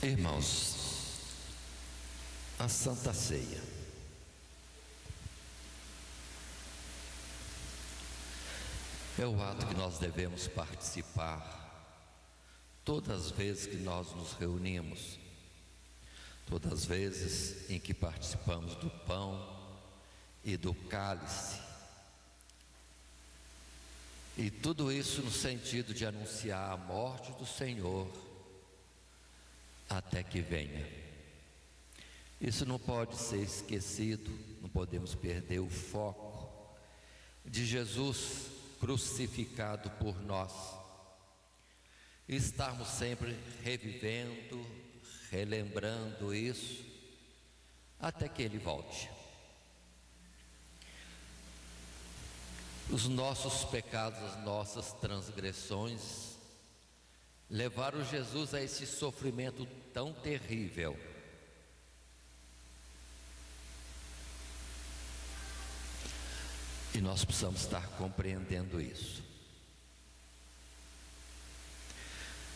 Irmãos, a Santa Ceia é o ato que nós devemos participar todas as vezes que nós nos reunimos, todas as vezes em que participamos do pão e do cálice, e tudo isso no sentido de anunciar a morte do Senhor até que venha. Isso não pode ser esquecido, não podemos perder o foco de Jesus crucificado por nós, e estarmos sempre revivendo, relembrando isso, até que Ele volte. Os nossos pecados, as nossas transgressões levaram Jesus a esse sofrimento tão terrível. E nós precisamos estar compreendendo isso.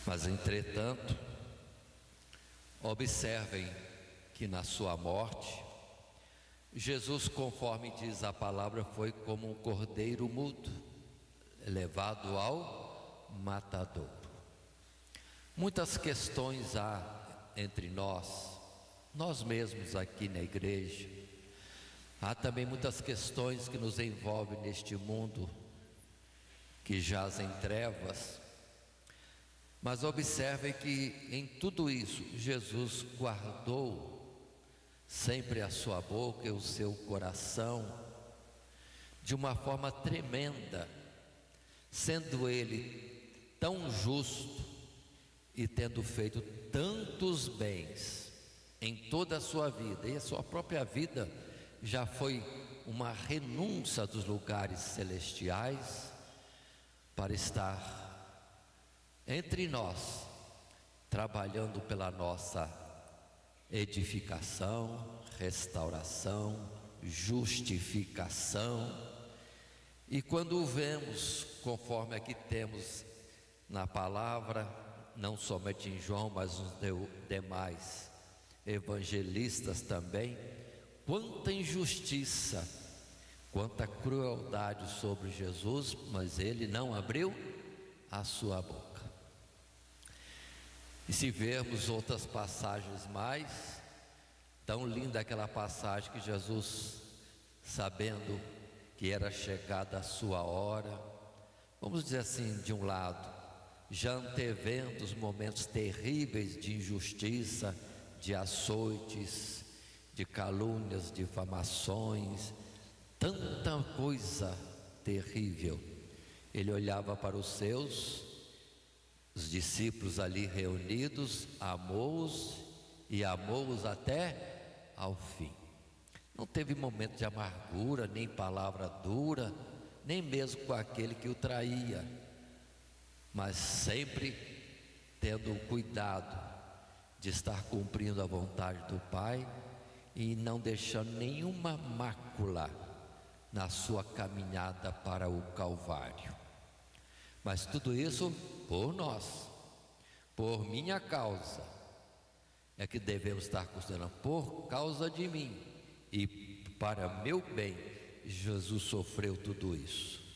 Mas, entretanto, observem que na sua morte, Jesus, conforme diz a palavra, foi como um cordeiro mudo, levado ao matadouro. Muitas questões há entre nós mesmos aqui na igreja. Há também muitas questões que nos envolvem neste mundo que jaz em trevas. Mas observem que em tudo isso Jesus guardou sempre a sua boca e o seu coração de uma forma tremenda, sendo Ele tão justo e tendo feito tantos bens em toda a sua vida, e a sua própria vida já foi uma renúncia dos lugares celestiais para estar entre nós, trabalhando pela nossa edificação, restauração, justificação. E quando o vemos, conforme aqui temos na palavra, não somente em João, mas nos demais evangelistas também, quanta injustiça, quanta crueldade sobre Jesus, mas Ele não abriu a sua boca. E se vermos outras passagens mais, tão linda aquela passagem que Jesus, sabendo que era chegada a sua hora, vamos dizer assim, de um lado, já antevendo os momentos terríveis de injustiça, de açoites, de calúnias, difamações, tanta coisa terrível. Ele olhava para os discípulos ali reunidos, amou-os e amou-os até ao fim. Não teve momento de amargura, nem palavra dura, nem mesmo com aquele que o traía, mas sempre tendo o cuidado de estar cumprindo a vontade do Pai e não deixando nenhuma mácula na sua caminhada para o Calvário. Mas tudo isso por nós, por minha causa, é que devemos estar considerando. Por causa de mim e para meu bem, Jesus sofreu tudo isso.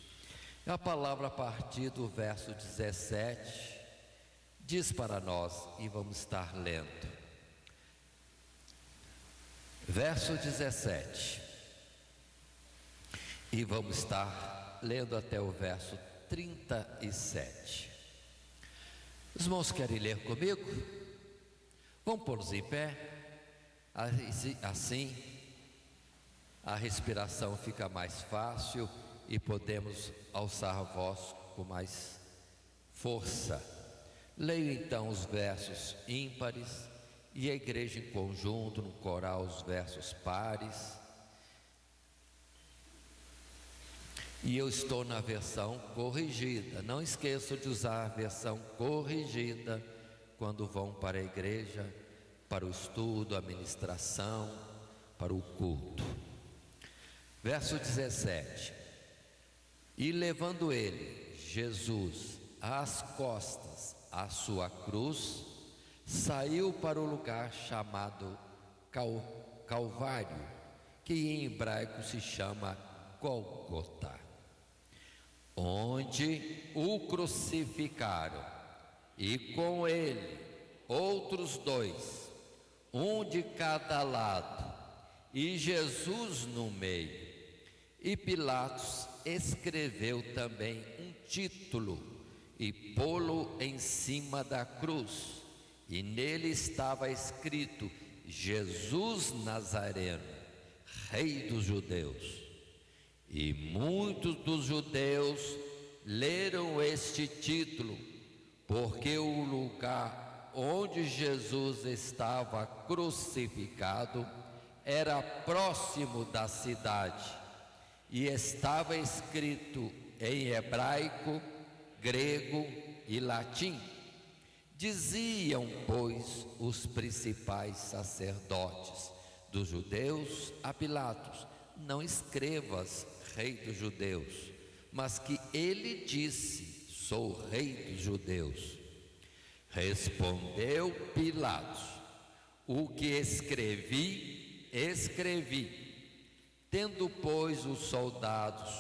A palavra, a partir do verso 17, diz para nós, e vamos estar lendo. Verso 17, e vamos estar lendo até o verso 37. Os irmãos querem ler comigo? Vamos pôr-nos em pé, assim a respiração fica mais fácil e podemos alçar a voz com mais força. Leio então os versos ímpares e a igreja em conjunto, no coral, os versos pares. E eu estou na versão corrigida. Não esqueçam de usar a versão corrigida quando vão para a igreja, para o estudo, a ministração, para o culto. Verso 17: E levando ele, Jesus, às costas, a sua cruz, saiu para o lugar chamado Calvário, que em hebraico se chama Gólgota, onde o crucificaram, e com ele outros dois, um de cada lado, e Jesus no meio. E Pilatos escreveu também um título e pô-lo em cima da cruz, e nele estava escrito: Jesus Nazareno, Rei dos Judeus. E muitos dos judeus leram este título, porque o lugar onde Jesus estava crucificado era próximo da cidade, e estava escrito em hebraico, grego e latim. Diziam, pois, os principais sacerdotes dos judeus a Pilatos: não escrevas Rei dos Judeus, mas que ele disse: sou Rei dos Judeus. Respondeu Pilatos: o que escrevi, escrevi. Tendo, pois, os soldados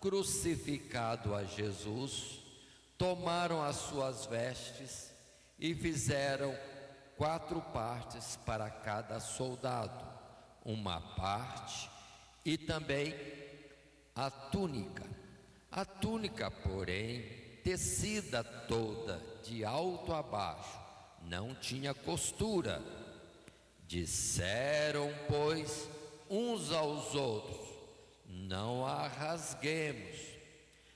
crucificado a Jesus, tomaram as suas vestes e fizeram 4 partes para cada soldado, uma parte, e também a túnica. A túnica, porém, tecida toda de alto a baixo, não tinha costura. Disseram, pois, uns aos outros: não a rasguemos,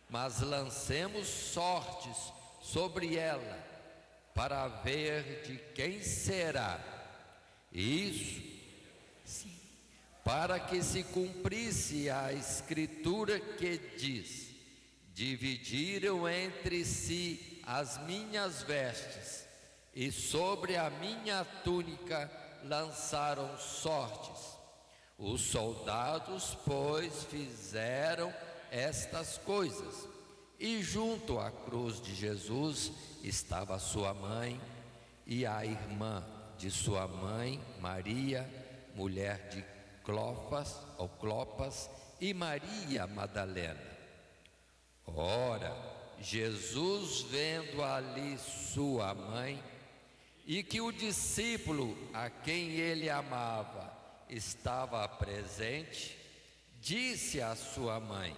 mas lancemos sortes sobre ela, para ver de quem será. Isso, sim, para que se cumprisse a escritura que diz: dividiram entre si as minhas vestes, e sobre a minha túnica lançaram sortes. Os soldados, pois, fizeram estas coisas, e junto à cruz de Jesus estava sua mãe e a irmã de sua mãe, Maria, mulher de Clopas, e Maria Madalena. Ora, Jesus, vendo ali sua mãe, e que o discípulo a quem ele amava estava presente, disse à sua mãe: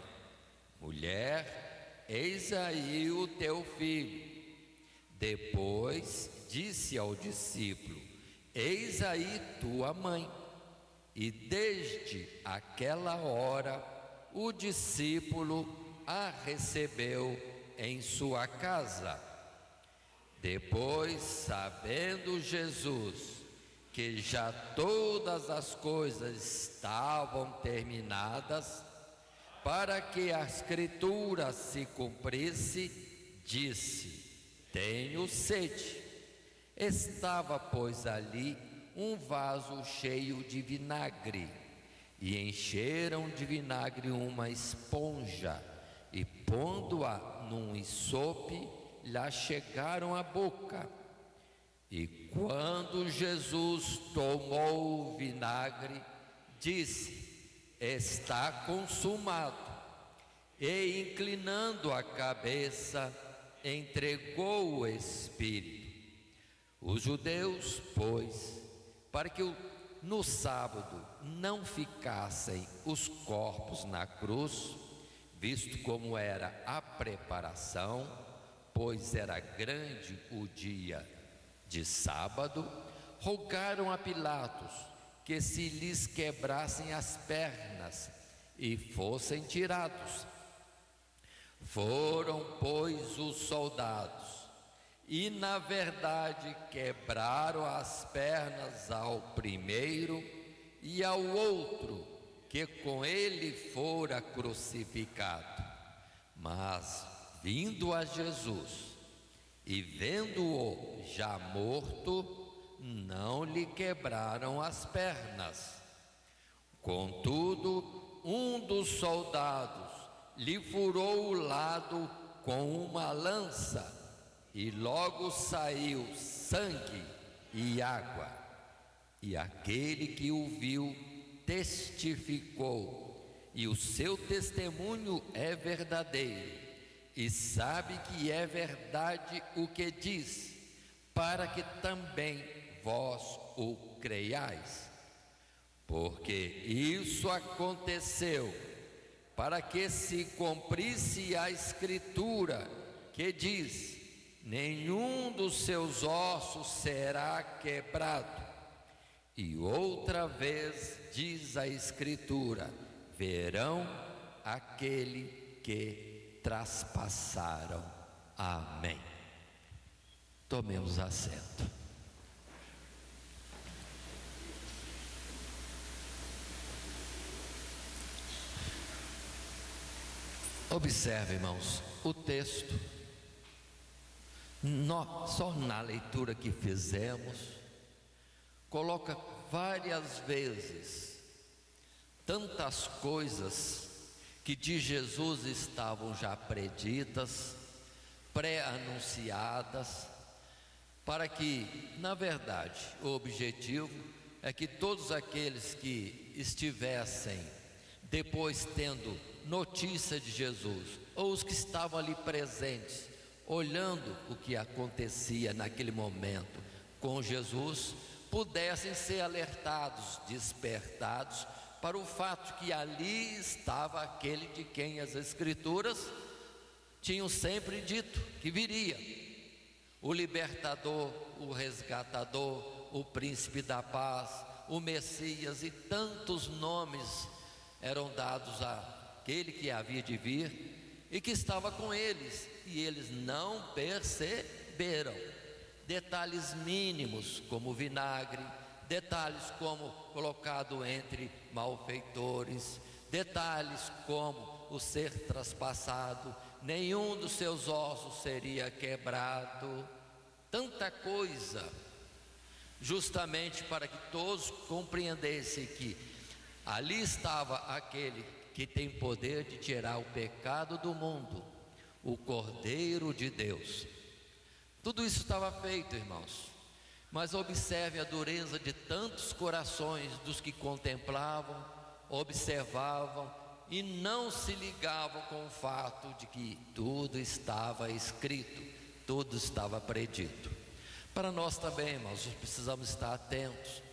mulher, eis aí o teu filho. Depois disse ao discípulo: eis aí tua mãe. E desde aquela hora o discípulo a recebeu em sua casa. Depois, sabendo Jesus que já todas as coisas estavam terminadas, para que a escritura se cumprisse, disse: tenho sede. Estava, pois, ali um vaso cheio de vinagre, e encheram de vinagre uma esponja, e pondo-a num isope, lhe chegaram à boca. E quando Jesus tomou o vinagre, disse: está consumado. E inclinando a cabeça, entregou o Espírito. Os judeus, pois, para que no sábado não ficassem os corpos na cruz, visto como era a preparação, pois era grande o dia de sábado, rogaram a Pilatos que se lhes quebrassem as pernas e fossem tirados. Foram, pois, os soldados, e na verdade quebraram as pernas ao primeiro e ao outro que com ele fora crucificado. Mas, vindo a Jesus e vendo-o já morto, não lhe quebraram as pernas. Contudo, um dos soldados lhe furou o lado com uma lança, e logo saiu sangue e água. E aquele que o viu testificou, e o seu testemunho é verdadeiro, e sabe que é verdade o que diz, para que também vós o creiais. Porque isso aconteceu para que se cumprisse a Escritura, que diz: nenhum dos seus ossos será quebrado. E outra vez diz a Escritura: verão aquele que traspassaram. Amém. Tomemos assento. Observe, irmãos, o texto, só na leitura que fizemos, coloca várias vezes tantas coisas que de Jesus estavam já preditas, pré-anunciadas, para que, na verdade, o objetivo é que todos aqueles que estivessem depois tendo notícia de Jesus, ou os que estavam ali presentes, olhando o que acontecia naquele momento com Jesus, pudessem ser alertados, despertados para o fato que ali estava aquele de quem as Escrituras tinham sempre dito que viria: o libertador, o resgatador, o príncipe da paz, o Messias, e tantos nomes eram dados àquele que havia de vir e que estava com eles, e eles não perceberam. Detalhes mínimos como vinagre, detalhes como colocado entre malfeitores, detalhes como o ser traspassado, nenhum dos seus ossos seria quebrado, tanta coisa, justamente para que todos compreendessem que ali estava aquele que tem poder de tirar o pecado do mundo, o Cordeiro de Deus. Tudo isso estava feito, irmãos, mas observe a dureza de tantos corações dos que contemplavam, observavam e não se ligavam com o fato de que tudo estava escrito, tudo estava predito. Para nós também, irmãos, precisamos estar atentos,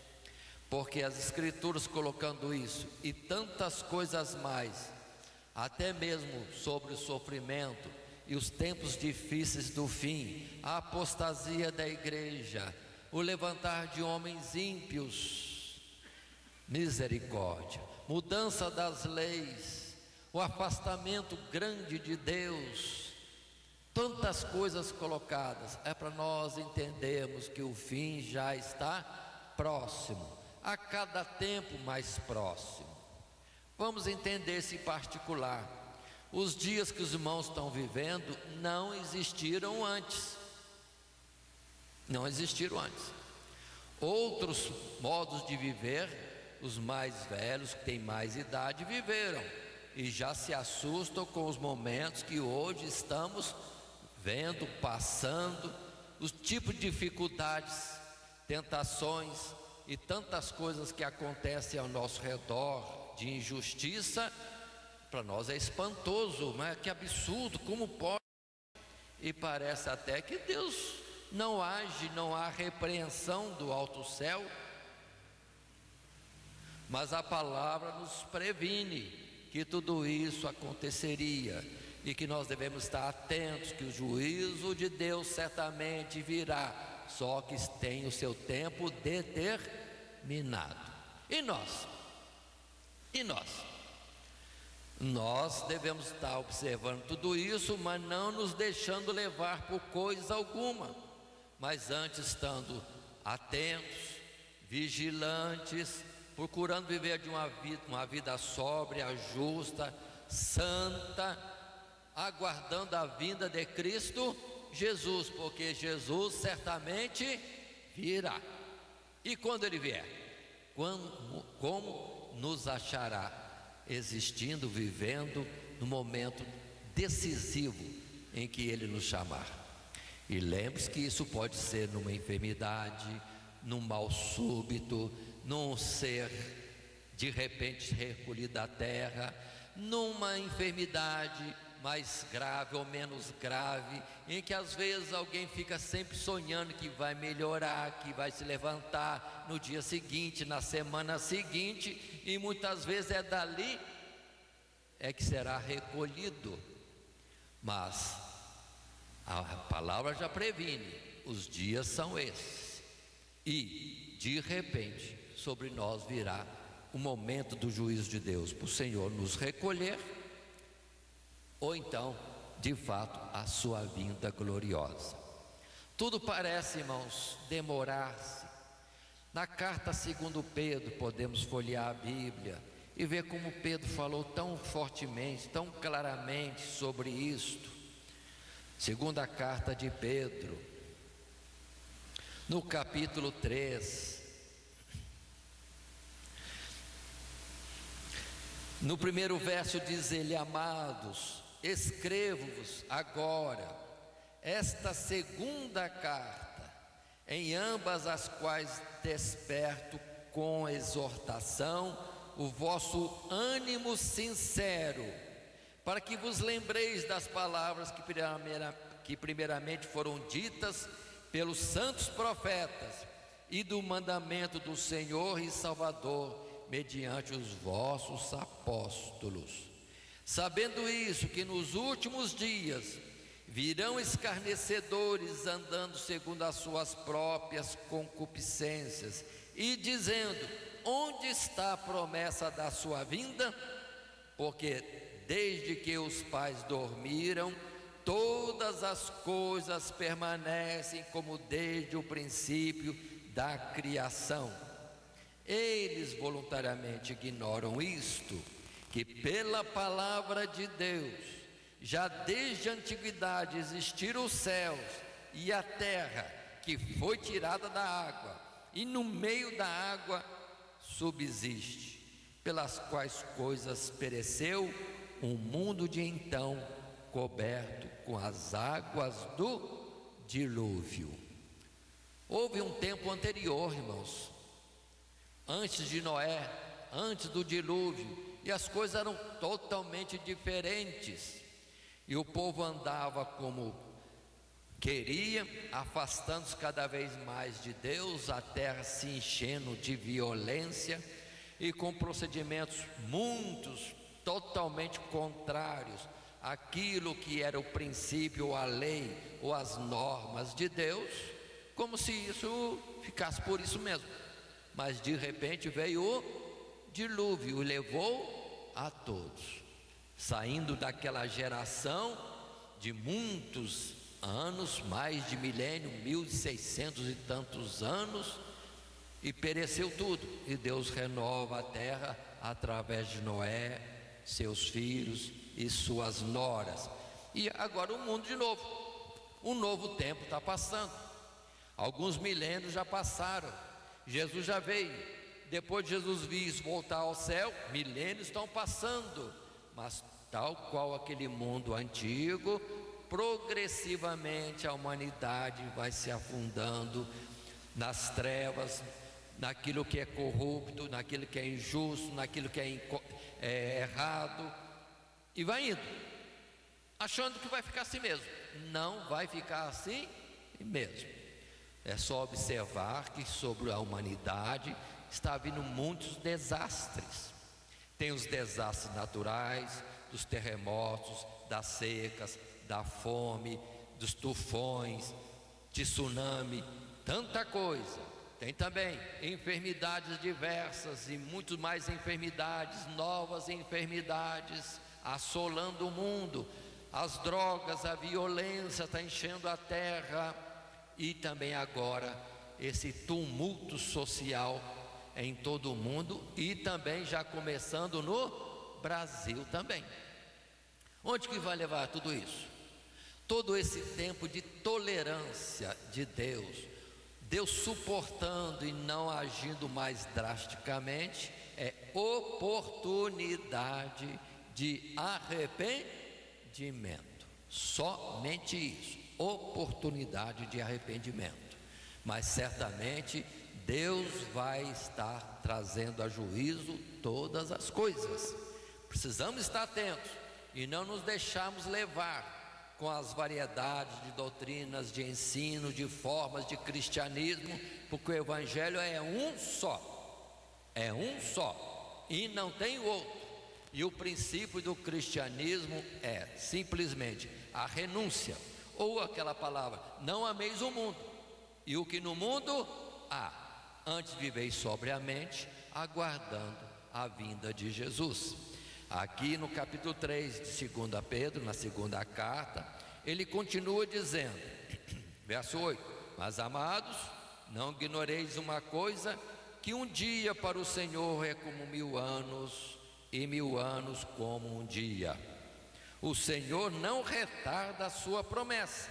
porque as Escrituras, colocando isso e tantas coisas mais, até mesmo sobre o sofrimento e os tempos difíceis do fim, a apostasia da igreja, o levantar de homens ímpios, misericórdia, mudança das leis, o afastamento grande de Deus, tantas coisas colocadas, é para nós entendermos que o fim já está próximo, a cada tempo mais próximo. Vamos entender esse particular. Os dias que os irmãos estão vivendo não existiram antes. Não existiram antes. Outros modos de viver, os mais velhos, que têm mais idade, viveram e já se assustam com os momentos que hoje estamos vendo, passando, os tipos de dificuldades, tentações e tantas coisas que acontecem ao nosso redor de injustiça. Para nós é espantoso, mas que absurdo, como pode? E parece até que Deus não age, não há repreensão do alto céu. Mas a palavra nos previne que tudo isso aconteceria e que nós devemos estar atentos, que o juízo de Deus certamente virá, só que tem o seu tempo determinado. E nós? E nós? Nós devemos estar observando tudo isso, mas não nos deixando levar por coisa alguma, mas antes estando atentos, vigilantes, procurando viver de uma vida sóbria, justa, santa, aguardando a vinda de Cristo Jesus, porque Jesus certamente virá. E quando Ele vier, como nos achará? Existindo, vivendo no momento decisivo em que Ele nos chamar. E lembre-se que isso pode ser numa enfermidade, num mal súbito, num ser de repente recolhido da terra, numa enfermidade mais grave ou menos grave, em que às vezes alguém fica sempre sonhando que vai melhorar, que vai se levantar no dia seguinte, na semana seguinte, e muitas vezes é dali que será recolhido. Mas a palavra já previne, os dias são esses, e de repente sobre nós virá o momento do juízo de Deus, para o Senhor nos recolher, ou então, de fato, a sua vinda gloriosa. Tudo parece, irmãos, demorar-se. Na carta segundo Pedro, podemos folhear a Bíblia e ver como Pedro falou tão fortemente, tão claramente sobre isto. Segunda carta de Pedro, no capítulo 3, no primeiro verso diz ele: amados, escrevo-vos agora esta segunda carta, em ambas as quais desperto com exortação o vosso ânimo sincero, para que vos lembreis das palavras que primeiramente foram ditas pelos santos profetas, e do mandamento do Senhor e Salvador, mediante os vossos apóstolos. Sabendo isso, que nos últimos dias virão escarnecedores, andando segundo as suas próprias concupiscências, e dizendo: onde está a promessa da sua vinda? Porque desde que os pais dormiram, todas as coisas permanecem como desde o princípio da criação. Eles voluntariamente ignoram isto, que pela palavra de Deus, já desde a antiguidade existiram os céus e a terra, que foi tirada da água, e no meio da água subsiste, pelas quais coisas pereceu o mundo de então, coberto com as águas do dilúvio. Houve um tempo anterior, irmãos, antes de Noé, antes do dilúvio, e as coisas eram totalmente diferentes, e o povo andava como queria, afastando-se cada vez mais de Deus, a terra se enchendo de violência e com procedimentos muitos totalmente contrários àquilo que era o princípio, a lei ou as normas de Deus, como se isso ficasse por isso mesmo. Mas de repente veio o dilúvio e levou a todos, saindo daquela geração de muitos anos, mais de milênio, 1600 e tantos anos, e pereceu tudo, e Deus renova a terra através de Noé, seus filhos e suas noras. E agora o mundo de novo, um novo tempo está passando, alguns milênios já passaram, Jesus já veio, depois de Jesus vir voltar ao céu, milênios estão passando, mas tal qual aquele mundo antigo, progressivamente a humanidade vai se afundando nas trevas, naquilo que é corrupto, naquilo que é injusto, naquilo que é errado, e vai indo, achando que vai ficar assim mesmo. Não vai ficar assim mesmo. É só observar que sobre a humanidade está vindo muitos desastres. Tem os desastres naturais, dos terremotos, das secas, da fome, dos tufões, de tsunami, tanta coisa. Tem também enfermidades diversas e muito mais enfermidades, novas enfermidades assolando o mundo. As drogas, a violência está enchendo a terra, e também agora esse tumulto social em todo o mundo, e também já começando no Brasil também. Onde que vai levar tudo isso? Todo esse tempo de tolerância de Deus, Deus suportando e não agindo mais drasticamente, é oportunidade de arrependimento. Somente isso, oportunidade de arrependimento. Mas certamente Deus vai estar trazendo a juízo todas as coisas. Precisamos estar atentos e não nos deixarmos levar com as variedades de doutrinas, de ensino, de formas de cristianismo, porque o Evangelho é um só, e não tem outro. E o princípio do cristianismo é simplesmente a renúncia, ou aquela palavra: não ameis o mundo, e o que no mundo há. Antes viveis sobriamente, aguardando a vinda de Jesus. Aqui no capítulo 3 de 2 Pedro, na segunda carta, ele continua dizendo, verso 8: mas amados, não ignoreis uma coisa, que um dia para o Senhor é como 1000 anos, e 1000 anos como um dia. O Senhor não retarda a sua promessa,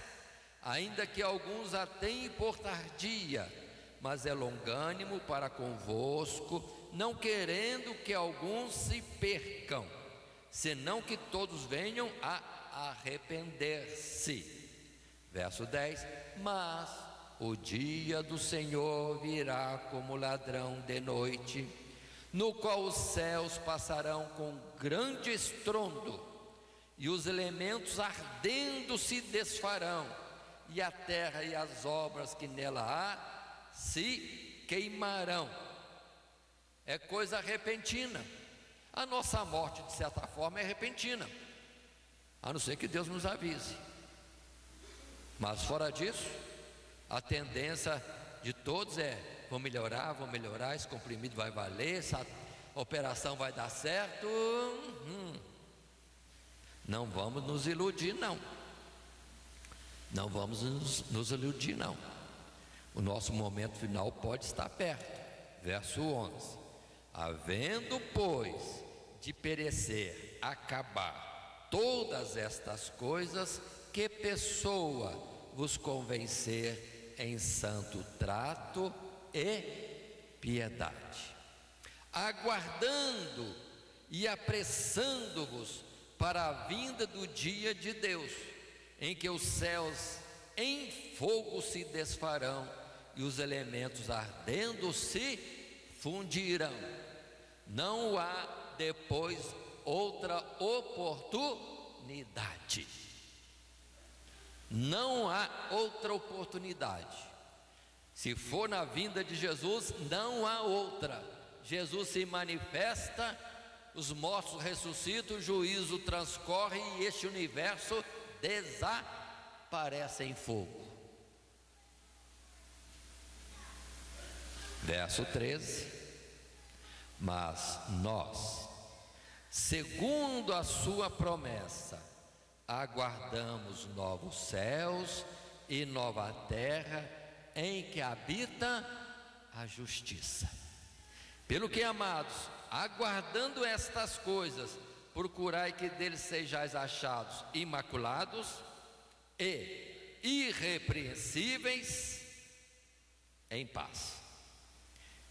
ainda que alguns a tenham por tardia, mas é longânimo para convosco, não querendo que alguns se percam, senão que todos venham a arrepender-se. Verso 10: mas o dia do Senhor virá como ladrão de noite, no qual os céus passarão com grande estrondo, e os elementos ardendo se desfarão, e a terra e as obras que nela há se queimarão. É coisa repentina. A nossa morte, de certa forma, é repentina, a não ser que Deus nos avise. Mas fora disso, a tendência de todos é: vou melhorar, esse comprimido vai valer, essa operação vai dar certo. Não vamos nos iludir, não. Não vamos nos iludir, não. O nosso momento final pode estar perto. Verso 11: havendo, pois, de perecer, acabar todas estas coisas, que pessoa vos convencer em santo trato e piedade, aguardando e apressando-vos para a vinda do dia de Deus, em que os céus em fogo se desfarão e os elementos ardendo se fundirão. Não há depois outra oportunidade. Não há outra oportunidade. Se for na vinda de Jesus, não há outra. Jesus se manifesta, os mortos ressuscitam, o juízo transcorre e este universo desaparece em fogo. Verso 13: mas nós, segundo a sua promessa, aguardamos novos céus e nova terra, em que habita a justiça. Pelo que, amados, aguardando estas coisas, procurai que deles sejais achados imaculados e irrepreensíveis em paz.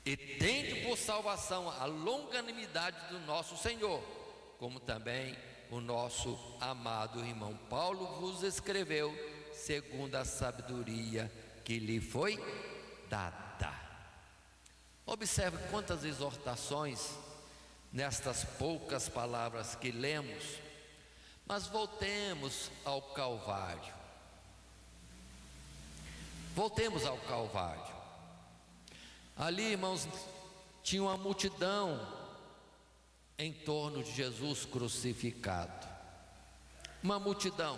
E tende por salvação a longanimidade do nosso Senhor, como também o nosso amado irmão Paulo vos escreveu, segundo a sabedoria que lhe foi dada. Observe quantas exortações nestas poucas palavras que lemos. Mas voltemos ao Calvário. Voltemos ao Calvário. Ali, irmãos, tinha uma multidão em torno de Jesus crucificado. Uma multidão.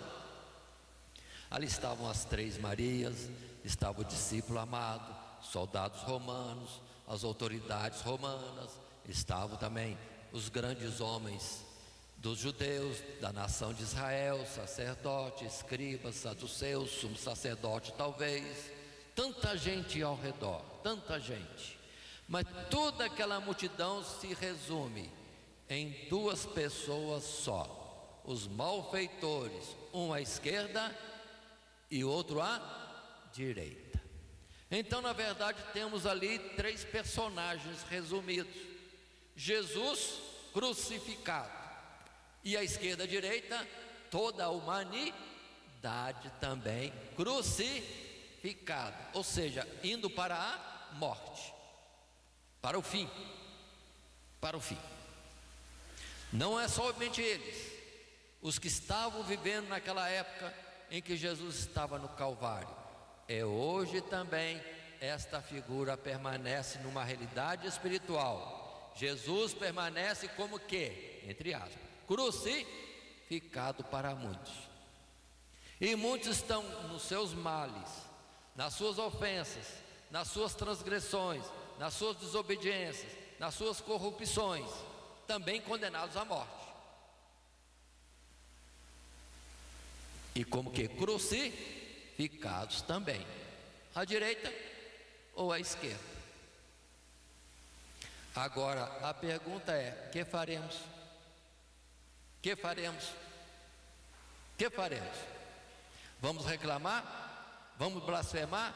Ali estavam as 3 Marias, estava o discípulo amado, soldados romanos, as autoridades romanas, estavam também os grandes homens dos judeus, da nação de Israel, sacerdotes, escribas, saduceus, sumo sacerdote talvez. Tanta gente ao redor, tanta gente. Mas toda aquela multidão se resume em 2 pessoas só: os malfeitores, um à esquerda e outro à direita. Então, na verdade, temos ali 3 personagens resumidos: Jesus crucificado, e à esquerda e à direita toda a humanidade também crucificada, ou seja, indo para a morte. para o fim. Para o fim. Não é somente eles, os que estavam vivendo naquela época em que Jesus estava no Calvário. É hoje também esta figura permanece numa realidade espiritual. Jesus permanece como que, entre aspas, crucificado para muitos. E muitos estão nos seus males, nas suas ofensas, nas suas transgressões, nas suas desobediências, nas suas corrupções, também condenados à morte. E como que crucificados também, à direita ou à esquerda. Agora a pergunta é: que faremos? Que faremos? Que faremos? Vamos reclamar? Vamos blasfemar?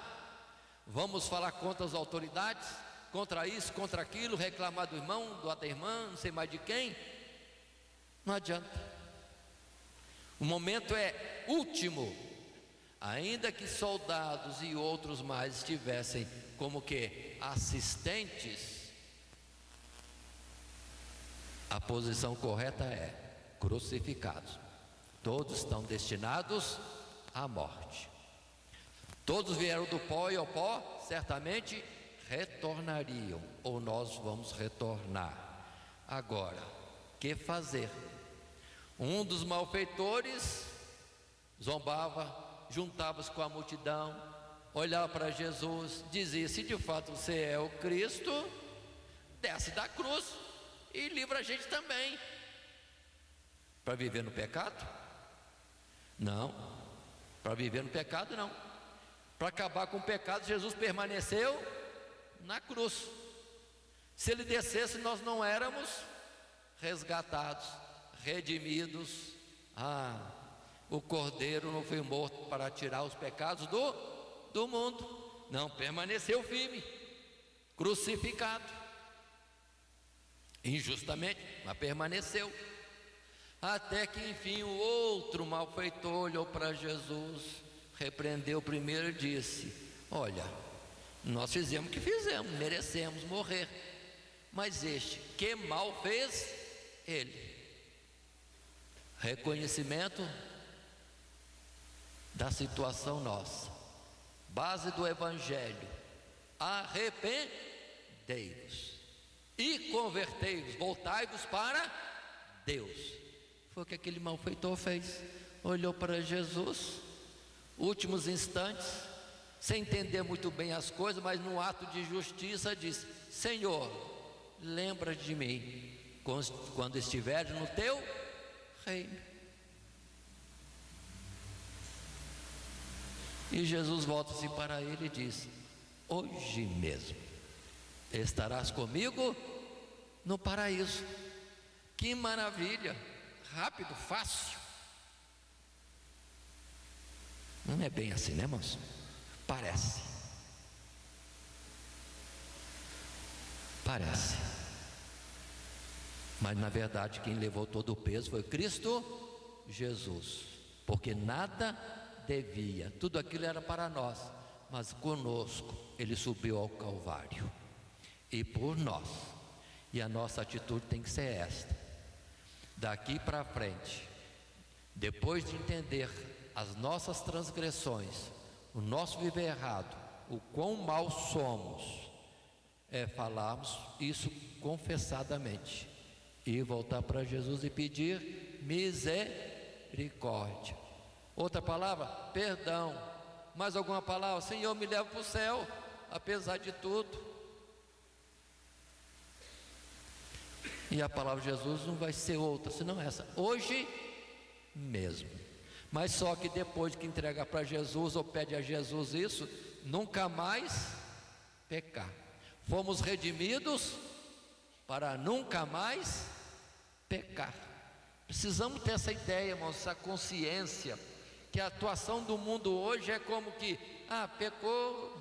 Vamos falar contra as autoridades? Contra isso, contra aquilo, reclamar do irmão, da outra irmã, não sei mais de quem? Não adianta. O momento é último. Ainda que soldados e outros mais estivessem como que assistentes, a posição correta é crucificados. Todos estão destinados à morte. Todos vieram do pó e ao pó certamente retornariam, ou nós vamos retornar. Agora, que fazer? Um dos malfeitores zombava, juntava-se com a multidão, olhava para Jesus, dizia: se de fato você é o Cristo, desce da cruz e livra a gente também. Para viver no pecado? Não. Para viver no pecado, não. Para acabar com o pecado, Jesus permaneceu na cruz. Se ele descesse, nós não éramos resgatados, redimidos. O Cordeiro não foi morto para tirar os pecados do mundo. Não, permaneceu firme, crucificado, injustamente, mas permaneceu. Até que enfim o outro malfeitor olhou para Jesus, repreendeu primeiro e disse: olha, nós fizemos o que fizemos, merecemos morrer, mas este, que mal fez ele? Reconhecimento da situação nossa, base do Evangelho: arrependei-vos e convertei-vos, voltai-vos para Deus. Foi o que aquele malfeitor fez, olhou para Jesus, últimos instantes, sem entender muito bem as coisas, mas num ato de justiça disse: Senhor, lembra de mim quando estiveres no teu reino. E Jesus volta-se para ele e diz: hoje mesmo estarás comigo no paraíso. Que maravilha! Rápido, fácil. Não é bem assim, né, irmãos? Parece. Mas na verdade quem levou todo o peso foi Cristo Jesus, porque nada devia, tudo aquilo era para nós, mas conosco ele subiu ao Calvário e por nós. E a nossa atitude tem que ser esta: daqui para frente, depois de entender as nossas transgressões, o nosso viver errado, o quão mal somos, é falarmos isso confessadamente e voltar para Jesus e pedir misericórdia. Outra palavra, perdão. Mais alguma palavra? Senhor, me leva para o céu, apesar de tudo. E a palavra de Jesus não vai ser outra senão essa: hoje mesmo. Mas só que depois que entregar para Jesus ou pede a Jesus isso, nunca mais pecar. Fomos redimidos para nunca mais pecar. Precisamos ter essa ideia, irmãos, essa consciência, que a atuação do mundo hoje é como que: pecou,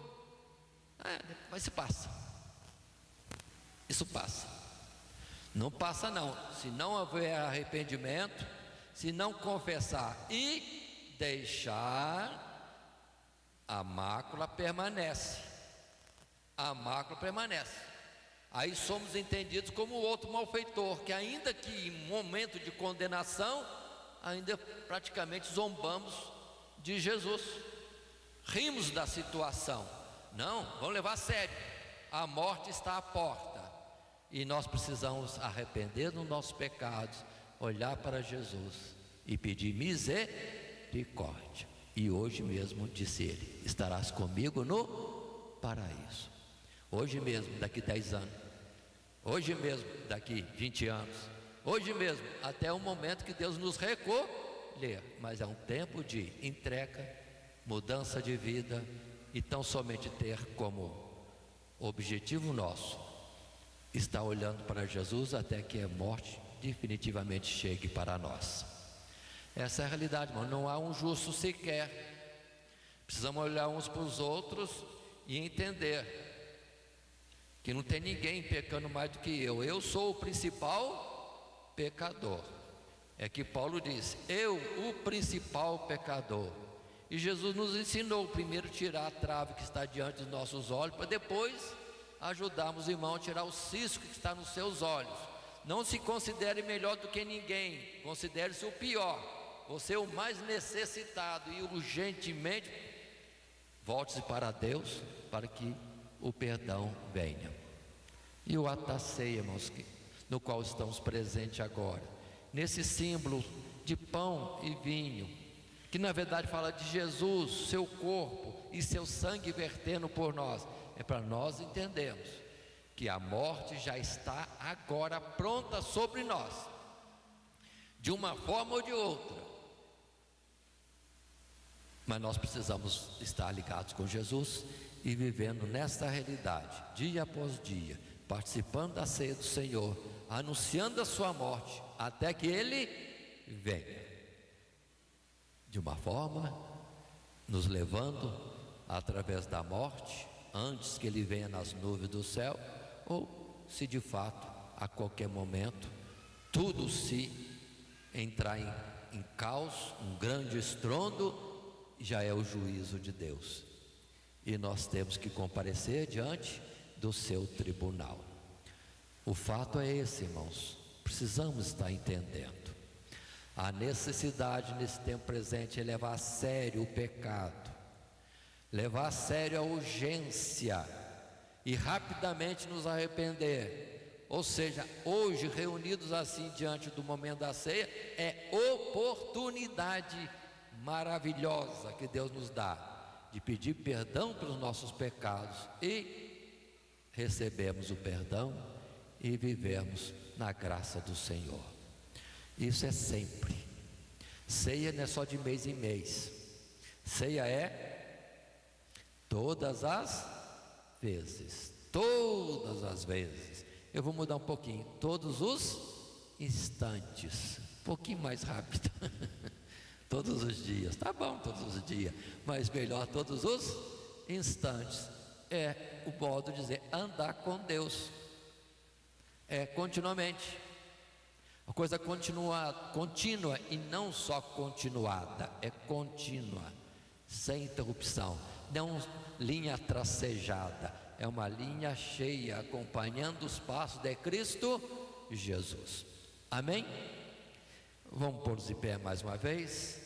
mas se passa. Isso passa. Não passa não, se não houver arrependimento, se não confessar e deixar, a mácula permanece. A mácula permanece. Aí somos entendidos como outro malfeitor, que ainda que em momento de condenação, ainda praticamente zombamos de Jesus, rimos da situação. Não, vamos levar a sério, a morte está à porta, e nós precisamos arrepender dos nossos pecados, olhar para Jesus e pedir misericórdia. E hoje mesmo, disse ele, estarás comigo no paraíso. Hoje mesmo, daqui 10 anos, hoje mesmo, daqui 20 anos, hoje mesmo, até o momento que Deus nos recolher. Mas é um tempo de entrega, mudança de vida, e tão somente ter como objetivo nosso estar olhando para Jesus até que a morte definitivamente chegue para nós. Essa é a realidade, irmão. Não há um justo sequer. Precisamos olhar uns para os outros e entender que não tem ninguém pecando mais do que eu. Eu sou o principal pecador. É que Paulo diz: eu, o principal pecador. E Jesus nos ensinou primeiro tirar a trave que está diante dos nossos olhos, para depois ajudarmos o irmão a tirar o cisco que está nos seus olhos. Não se considere melhor do que ninguém, considere-se o pior. Você é o mais necessitado, e urgentemente volte-se para Deus para que o perdão venha. E o ato da ceia, irmãos, no qual estamos presentes agora, nesse símbolo de pão e vinho, que na verdade fala de Jesus, seu corpo e seu sangue vertendo por nós, é para nós entendermos que a morte já está agora pronta sobre nós, de uma forma ou de outra. Mas nós precisamos estar ligados com Jesus e vivendo nesta realidade, dia após dia, participando da ceia do Senhor, anunciando a sua morte, até que Ele venha. De uma forma, nos levando através da morte, antes que Ele venha nas nuvens do céu, ou se de fato, a qualquer momento, tudo se entrar em caos, um grande estrondo, já é o juízo de Deus, e nós temos que comparecer diante do seu tribunal. O fato é esse, irmãos, precisamos estar entendendo a necessidade nesse tempo presente é levar a sério o pecado, levar a sério a urgência e rapidamente nos arrepender. Ou seja, hoje reunidos assim diante do momento da ceia, é oportunidade maravilhosa que Deus nos dá de pedir perdão pelos nossos pecados e recebemos o perdão e vivemos na graça do Senhor. Isso é sempre. Ceia não é só de mês em mês, ceia é todas as vezes, todas as vezes. Eu vou mudar um pouquinho, todos os instantes, um pouquinho mais rápido. Todos os dias, tá bom, todos os dias, mas melhor todos os instantes. É o modo de dizer, andar com Deus, é continuamente, a coisa contínua e não só continuada, é contínua, sem interrupção, não linha tracejada, é uma linha cheia, acompanhando os passos de Cristo Jesus. Amém? Vamos pôr-nos de pé mais uma vez.